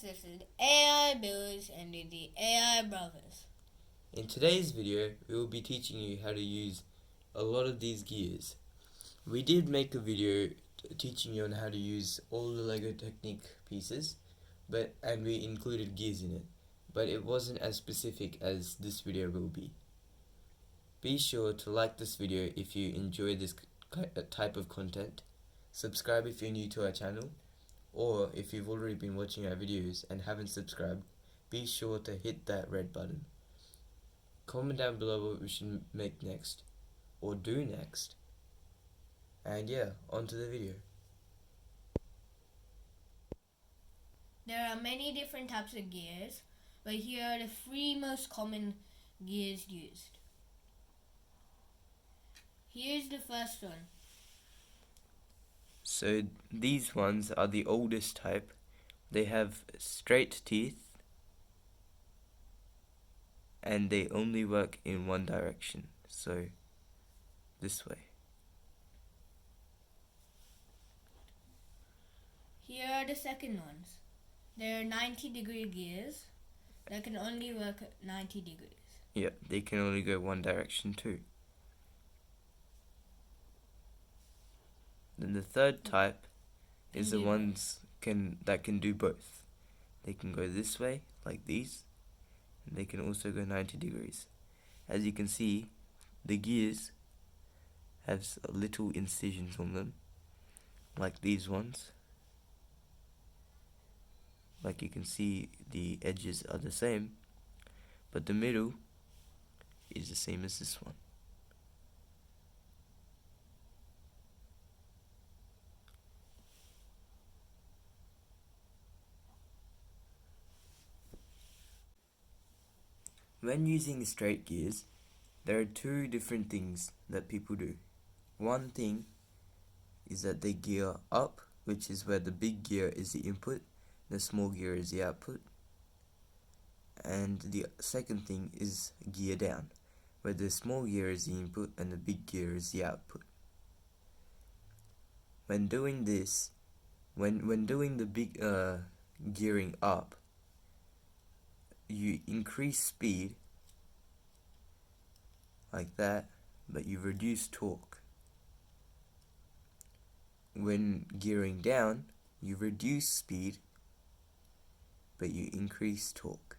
this is AI Builders and the AI Brothers. In today's video, we will be teaching you how to use a lot of these gears. We did make a video teaching you on how to use all the LEGO Technic pieces, and we included gears in it, but it wasn't as specific as this video will be. Be sure to like this video if you enjoy this type of content, subscribe if you're new to our channel, or if you've already been watching our videos and haven't subscribed, be sure to hit that red button. Comment down below what we should make next, or do next. And yeah, on to the video. There are many different types of gears, but here are the 3 most common gears used. Here's the first one. So these ones are the oldest type. They have straight teeth and they only work in one direction, so this way. Here are the second ones. There are 90-degree gears that can only work at 90 degrees. Yeah, they can only go one direction too. Then the third type is the ones that can do both. They can go this way, like these, and they can also go 90 degrees. As you can see, the gears have little incisions on them, like these ones. Like you can see, the edges are the same, but the middle is the same as this one. When using straight gears, there are 2 different things that people do. One thing is that they gear up, which is where the big gear is the input, the small gear is the output. And the second thing is gear down, where the small gear is the input and the big gear is the output. When doing this, when doing the big gearing up, you increase speed like that, but you reduce torque. When gearing down, you reduce speed, but you increase torque.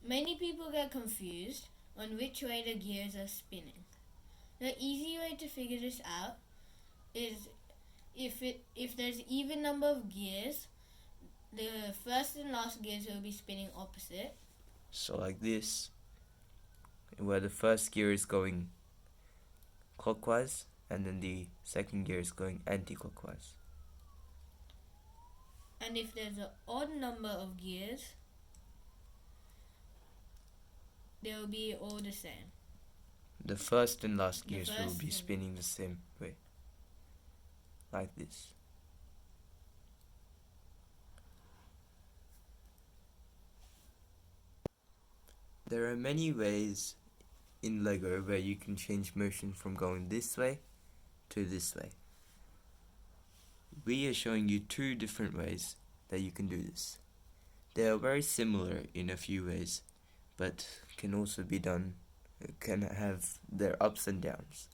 Many people get confused on which way the gears are spinning. The easy way to figure this out is if there's even number of gears, the first and last gears will be spinning opposite. So like this, where the first gear is going clockwise and then the second gear is going anti-clockwise. And if there's an odd number of gears, they will be all the same. The first and last gears will be spinning the same way, like this. There are many ways in LEGO where you can change motion from going this way to this way. We are showing you 2 different ways that you can do this. They are very similar in a few ways, but can also be done, can have their ups and downs.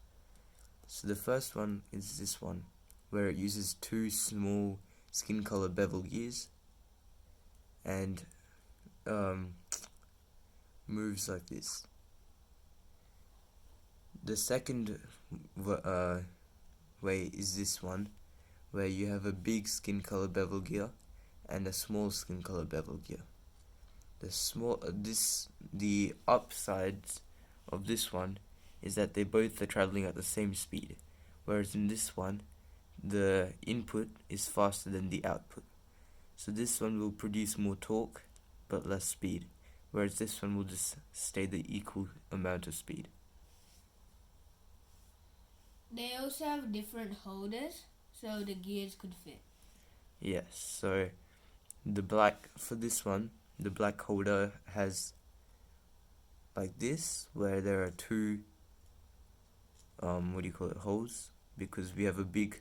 So the first one is this one, where it uses 2 small skin color bevel gears and moves like this. The second way is this one, where you have a big skin color bevel gear and a small skin color bevel gear. The upsides of this one is that they both are traveling at the same speed, whereas in this one, the input is faster than the output. So this one will produce more torque, but less speed, whereas this one will just stay the equal amount of speed. They also have different holders, so the gears could fit. Yes, so for this one, the black holder has like this, where there are 2 holes, because we have a big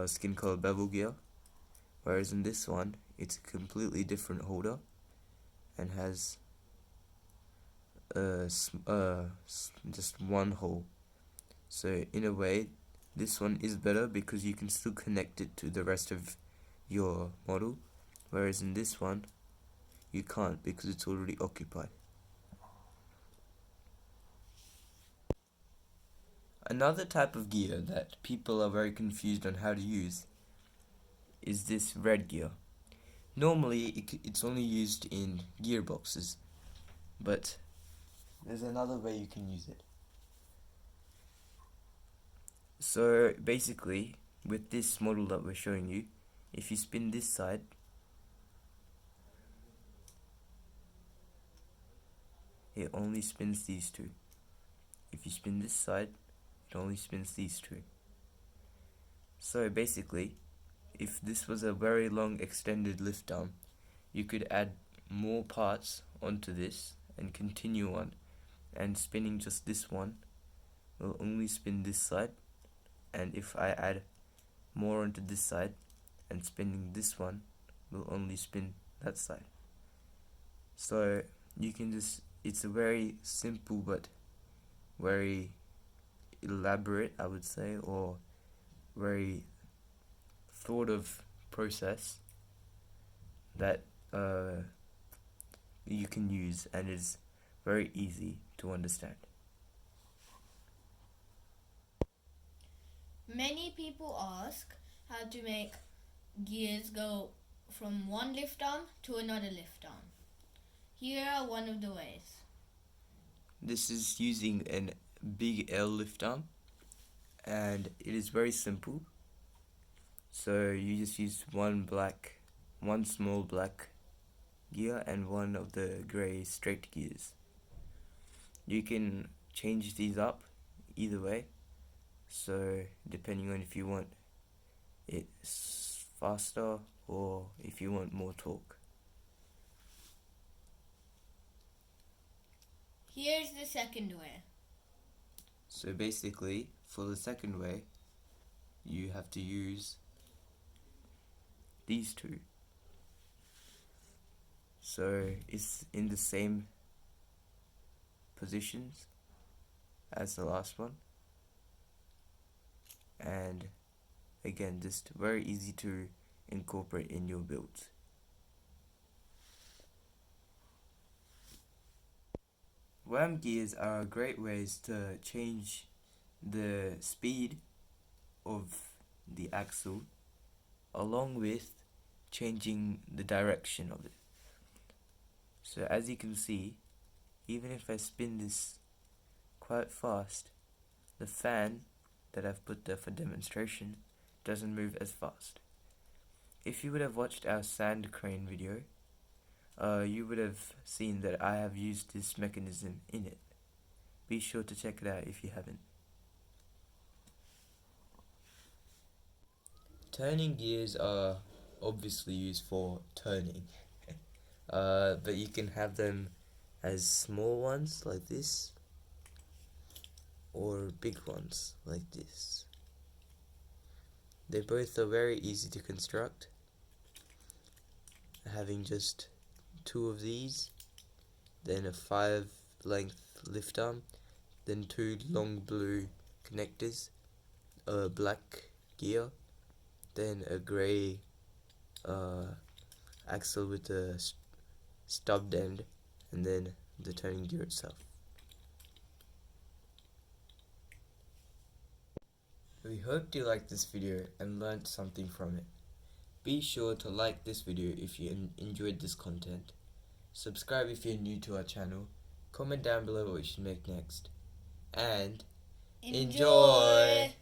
skin color bevel gear, whereas in this one it's a completely different holder and has just one hole. So in a way, this one is better because you can still connect it to the rest of your model, whereas in this one you can't because it's already occupied. Another type of gear that people are very confused on how to use is this red gear. Normally it's only used in gearboxes, but there's another way you can use it. So basically, with this model that we're showing you, if you spin this side, it only spins these two. If you spin this side, it only spins these two. So basically, if this was a very long extended lift arm, you could add more parts onto this and continue on, and spinning just this one will only spin this side, and if I add more onto this side and spinning this one will only spin that side. So you can just, it's a very simple but very elaborate, I would say, or very thought of process that you can use and is very easy to understand. Many people ask how to make gears go from one lift arm to another lift arm. Here are one of the ways. This is using a big L lift arm, and it is very simple. So you just use one small black gear and one of the grey straight gears. You can change these up either way, so depending on if you want it faster or if you want more torque. Here's the second way. So basically, for the second way, you have to use these two. So it's in the same positions as the last one, and again, just very easy to incorporate in your builds. Worm gears are great ways to change the speed of the axle along with changing the direction of it. So as you can see, even if I spin this quite fast, the fan that I've put there for demonstration doesn't move as fast. If you would have watched our sand crane video, you would have seen that I have used this mechanism in it. Be sure to check it out if you haven't. Turning gears are obviously used for turning, but you can have them as small ones like this, or big ones like this. They both are very easy to construct, having just two of these, then a 5 length lift arm, then 2 long blue connectors, a black gear, then a grey axle with a stubbed end, and then the turning gear itself. We hope you liked this video and learned something from it. Be sure to like this video if you enjoyed this content. Subscribe if you're new to our channel. Comment down below what we should make next. And enjoy!